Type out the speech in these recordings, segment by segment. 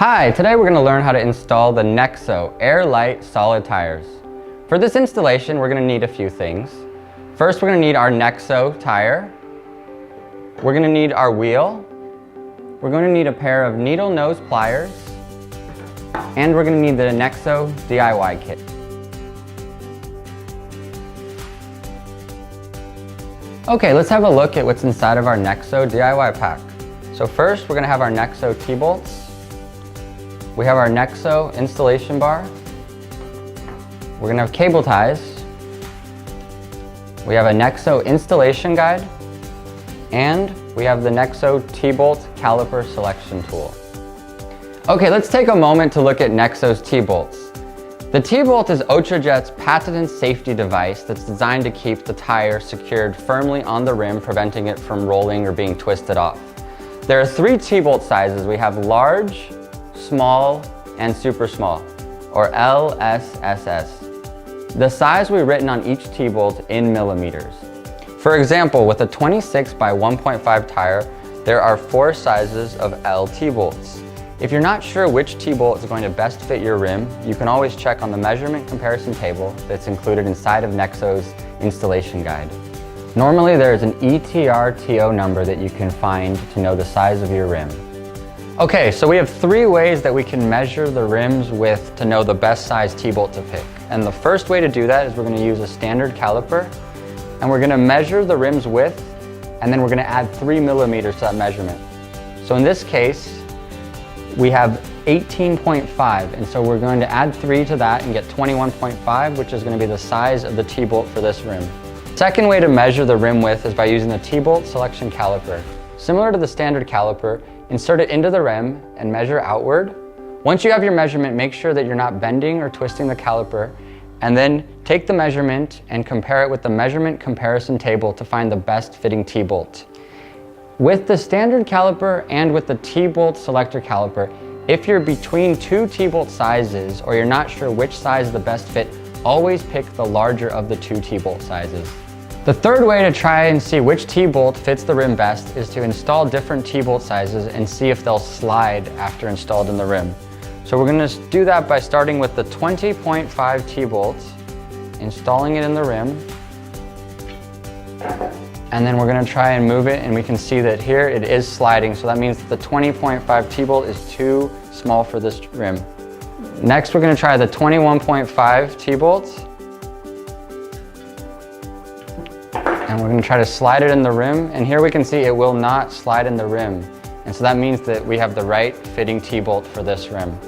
Hi, today we're going to learn how to install the NEXO Air-Light Solid Tires. For this installation, we're going to need a few things. First, we're going to need our NEXO tire. We're going to need our wheel. We're going to need a pair of needle nose pliers. And we're going to need the NEXO DIY kit. Okay, let's have a look at what's inside of our NEXO DIY pack. So first, we're going to have our NEXO T-bolts. We have our NEXO installation bar. We're going to have cable ties. We have a NEXO installation guide. And we have the NEXO T-bolt caliper selection tool. Okay, let's take a moment to look at NEXO's T-bolts. The T-bolt is Ultrajet's patented safety device that's designed to keep the tire secured firmly on the rim, preventing it from rolling or being twisted off. There are three T-bolt sizes. We have large, small, and super small, or LSSS. The size we've written on each T-bolt in millimeters. For example, with a 26 by 1.5 tire, there are 4 sizes of L T-bolts. If you're not sure which T-bolt is going to best fit your rim, you can always check on the measurement comparison table that's included inside of NEXO's installation guide. Normally there's an ETRTO number that you can find to know the size of your rim. Okay, so we have 3 ways that we can measure the rim's width to know the best size T-bolt to pick. And the first way to do that is we're going to use a standard caliper, and we're going to measure the rim's width, and then we're going to add 3 millimeters to that measurement. So in this case, we have 18.5, and so we're going to add 3 to that and get 21.5, which is going to be the size of the T-bolt for this rim. Second way to measure the rim width is by using the T-bolt selection caliper. Similar to the standard caliper, insert it into the rim and measure outward. Once you have your measurement, make sure that you're not bending or twisting the caliper, and then take the measurement and compare it with the measurement comparison table to find the best fitting T-bolt. With the standard caliper and with the T-bolt selector caliper, if you're between 2 T-bolt sizes or you're not sure which size is the best fit, always pick the larger of the 2 T-bolt sizes. The third way to try and see which T-bolt fits the rim best is to install different T-bolt sizes and see if they'll slide after installed in the rim. So we're going to do that by starting with the 20.5 T-bolt, installing it in the rim, and then we're going to try and move it, and we can see that here it is sliding, so that means that the 20.5 T-bolt is too small for this rim. Next, we're going to try the 21.5 T-bolt. And we're going to try to slide it in the rim, and here we can see it will not slide in the rim. And so that means that we have the right fitting T-bolt for this rim.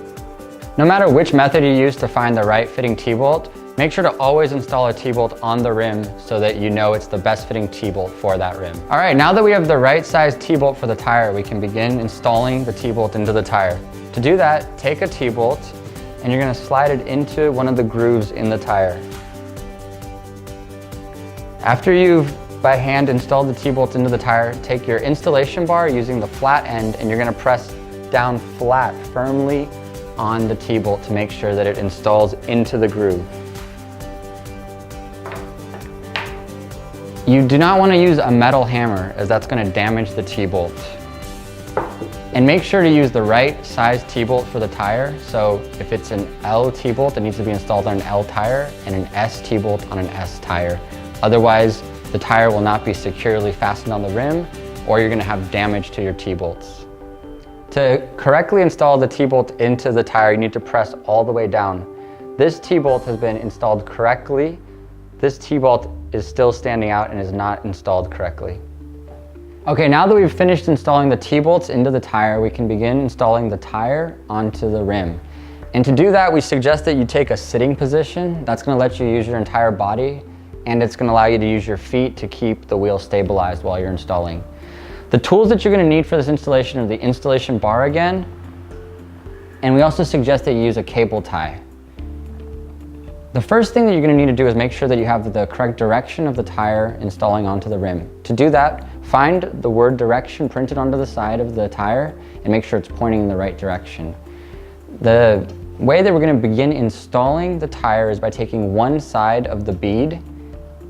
No matter which method you use to find the right fitting T-bolt, make sure to always install a T-bolt on the rim so that you know it's the best fitting T-bolt for that rim. All right, now that we have the right size T-bolt for the tire, we can begin installing the T-bolt into the tire. To do that, take a T-bolt and you're going to slide it into one of the grooves in the tire. After you've by hand installed the T-bolt into the tire, take your installation bar using the flat end and you're going to press down flat firmly on the T-bolt to make sure that it installs into the groove. You do not want to use a metal hammer, as that's going to damage the T-bolt. And make sure to use the right size T-bolt for the tire. So if it's an L T-bolt, it needs to be installed on an L tire, and an S T-bolt on an S tire. Otherwise, the tire will not be securely fastened on the rim, or you're going to have damage to your T-bolts. To correctly install the T-bolt into the tire, you need to press all the way down. This T-bolt has been installed correctly. This T-bolt is still standing out and is not installed correctly. Okay, now that we've finished installing the T-bolts into the tire, we can begin installing the tire onto the rim. And to do that, we suggest that you take a sitting position. That's going to let you use your entire body, and it's going to allow you to use your feet to keep the wheel stabilized while you're installing. The tools that you're going to need for this installation are the installation bar again, and we also suggest that you use a cable tie. The first thing that you're going to need to do is make sure that you have the correct direction of the tire installing onto the rim. To do that, find the word direction printed onto the side of the tire and make sure it's pointing in the right direction. The way that we're going to begin installing the tire is by taking one side of the bead,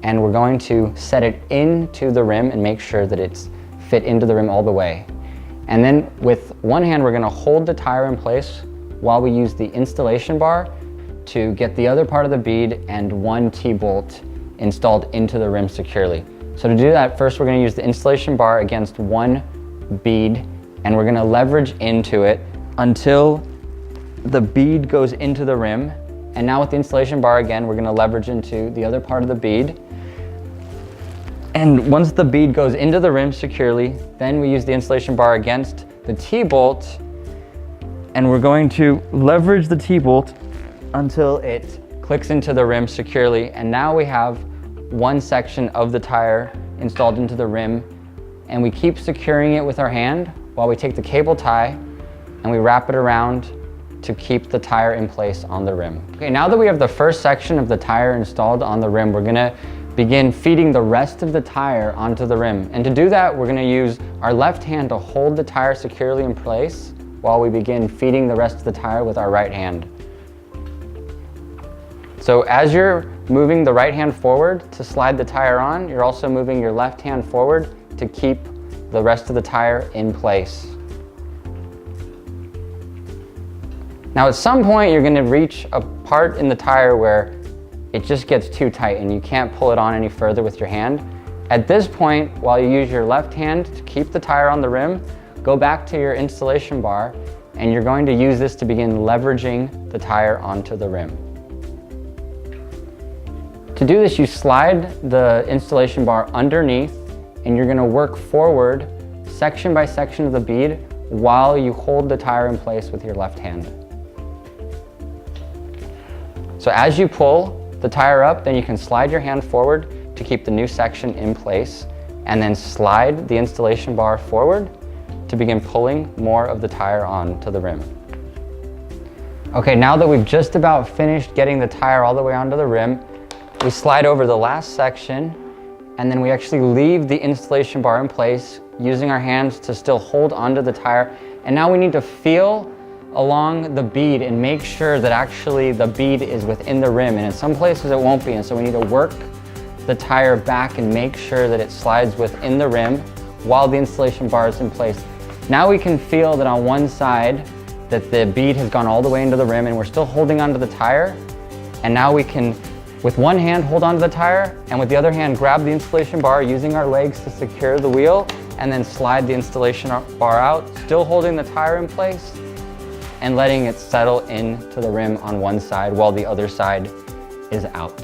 and we're going to set it into the rim and make sure that it's fit into the rim all the way. And then with one hand, we're gonna hold the tire in place while we use the installation bar to get the other part of the bead and one T-bolt installed into the rim securely. So to do that, first we're gonna use the installation bar against one bead, and we're gonna leverage into it until the bead goes into the rim. And now with the installation bar again, we're gonna leverage into the other part of the bead. And once the bead goes into the rim securely, then we use the installation bar against the T-bolt, and we're going to leverage the T-bolt until it clicks into the rim securely. And now we have one section of the tire installed into the rim, and we keep securing it with our hand while we take the cable tie and we wrap it around to keep the tire in place on the rim. Okay, now that we have the first section of the tire installed on the rim, we're gonna begin feeding the rest of the tire onto the rim. And to do that, we're gonna use our left hand to hold the tire securely in place while we begin feeding the rest of the tire with our right hand. So as you're moving the right hand forward to slide the tire on, you're also moving your left hand forward to keep the rest of the tire in place. Now at some point, you're gonna reach a part in the tire where it just gets too tight and you can't pull it on any further with your hand. At this point, while you use your left hand to keep the tire on the rim, go back to your installation bar, and you're going to use this to begin leveraging the tire onto the rim. To do this, you slide the installation bar underneath, and you're gonna work forward section by section of the bead while you hold the tire in place with your left hand. So as you pull the tire up, then you can slide your hand forward to keep the new section in place, and then slide the installation bar forward to begin pulling more of the tire onto the rim. Okay, now that we've just about finished getting the tire all the way onto the rim, we slide over the last section, and then we actually leave the installation bar in place using our hands to still hold onto the tire. And now we need to feel along the bead and make sure that actually the bead is within the rim, and in some places it won't be, and so we need to work the tire back and make sure that it slides within the rim while the installation bar is in place. Now we can feel that on one side that the bead has gone all the way into the rim and we're still holding onto the tire, and now we can with one hand hold onto the tire and with the other hand grab the installation bar using our legs to secure the wheel, and then slide the installation bar out, still holding the tire in place and letting it settle into the rim on one side while the other side is out.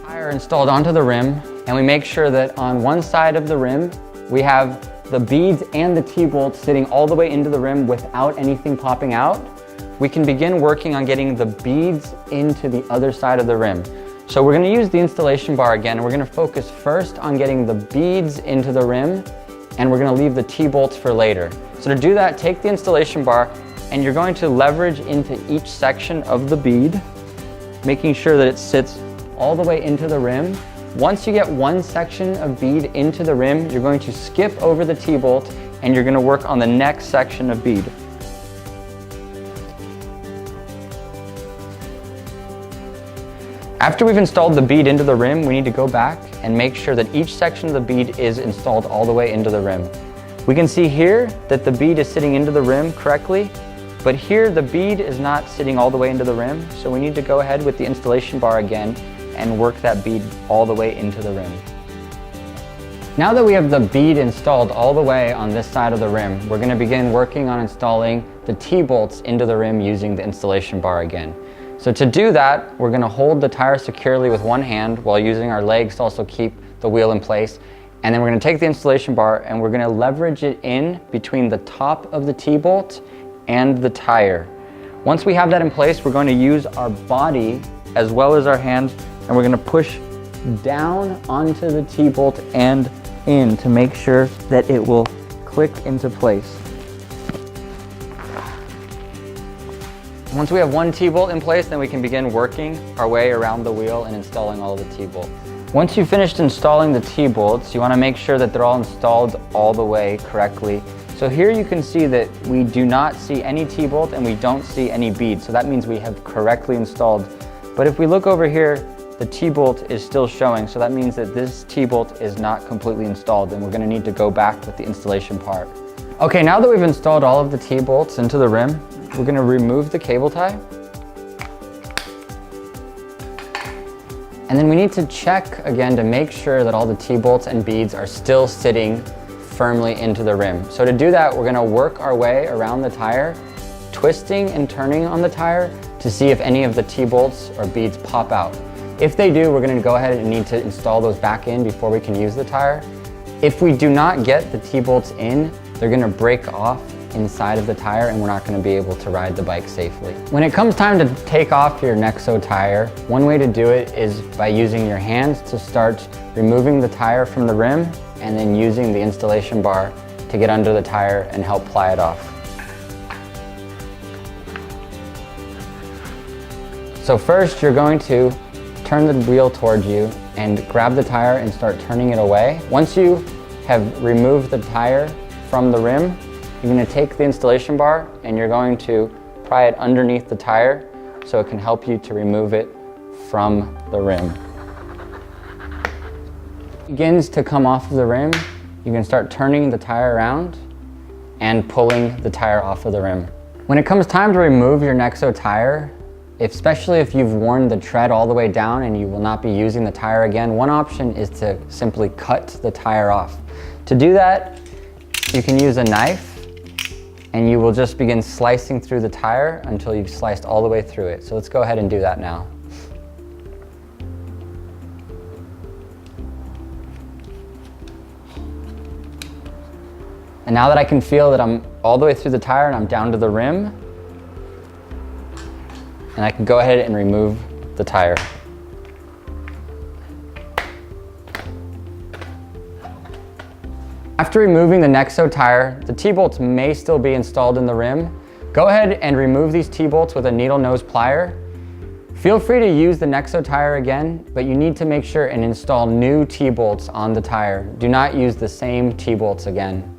Tire installed onto the rim, and we make sure that on one side of the rim, we have the beads and the T-bolts sitting all the way into the rim without anything popping out. We can begin working on getting the beads into the other side of the rim. So we're gonna use the installation bar again, and we're gonna focus first on getting the beads into the rim, and we're gonna leave the T-bolts for later. So to do that, take the installation bar, and you're going to leverage into each section of the bead, making sure that it sits all the way into the rim. Once you get one section of bead into the rim, you're going to skip over the T-bolt, and you're gonna work on the next section of bead. After we've installed the bead into the rim, we need to go back and make sure that each section of the bead is installed all the way into the rim. We can see here that the bead is sitting into the rim correctly, but here the bead is not sitting all the way into the rim, so we need to go ahead with the installation bar again and work that bead all the way into the rim. Now that we have the bead installed all the way on this side of the rim, we're going to begin working on installing the T-bolts into the rim using the installation bar again. So to do that, we're going to hold the tire securely with one hand while using our legs to also keep the wheel in place. And then we're going to take the installation bar and we're going to leverage it in between the top of the T-bolt and the tire. Once we have that in place, we're going to use our body as well as our hands, and we're going to push down onto the T-bolt and in to make sure that it will click into place. Once we have one T-bolt in place, then we can begin working our way around the wheel and installing all of the T-bolts. Once you've finished installing the T-bolts, you want to make sure that they're all installed all the way correctly. So here you can see that we do not see any T-bolt and we don't see any bead, so that means we have correctly installed. But if we look over here, the T-bolt is still showing, so that means that this T-bolt is not completely installed, and we're going to need to go back with the installation part. Okay, now that we've installed all of the T-bolts into the rim, we're gonna remove the cable tie. And then we need to check again to make sure that all the T-bolts and beads are still sitting firmly into the rim. So to do that, we're gonna work our way around the tire, twisting and turning on the tire to see if any of the T-bolts or beads pop out. If they do, we're gonna go ahead and need to install those back in before we can use the tire. If we do not get the T-bolts in, they're gonna break off inside of the tire and we're not gonna be able to ride the bike safely. When it comes time to take off your NEXO tire, one way to do it is by using your hands to start removing the tire from the rim and then using the installation bar to get under the tire and help ply it off. So first you're going to turn the wheel towards you and grab the tire and start turning it away. Once you have removed the tire from the rim, you're going to take the installation bar and you're going to pry it underneath the tire so it can help you to remove it from the rim. It begins to come off of the rim, you can start turning the tire around and pulling the tire off of the rim. When it comes time to remove your NEXO tire, especially if you've worn the tread all the way down and you will not be using the tire again, one option is to simply cut the tire off. To do that, you can use a knife and you will just begin slicing through the tire until you've sliced all the way through it. So let's go ahead and do that now. And now that I can feel that I'm all the way through the tire and I'm down to the rim, and I can go ahead and remove the tire. After removing the NEXO tire, the T-bolts may still be installed in the rim. Go ahead and remove these T-bolts with a needle nose plier. Feel free to use the NEXO tire again, but you need to make sure and install new T-bolts on the tire. Do not use the same T-bolts again.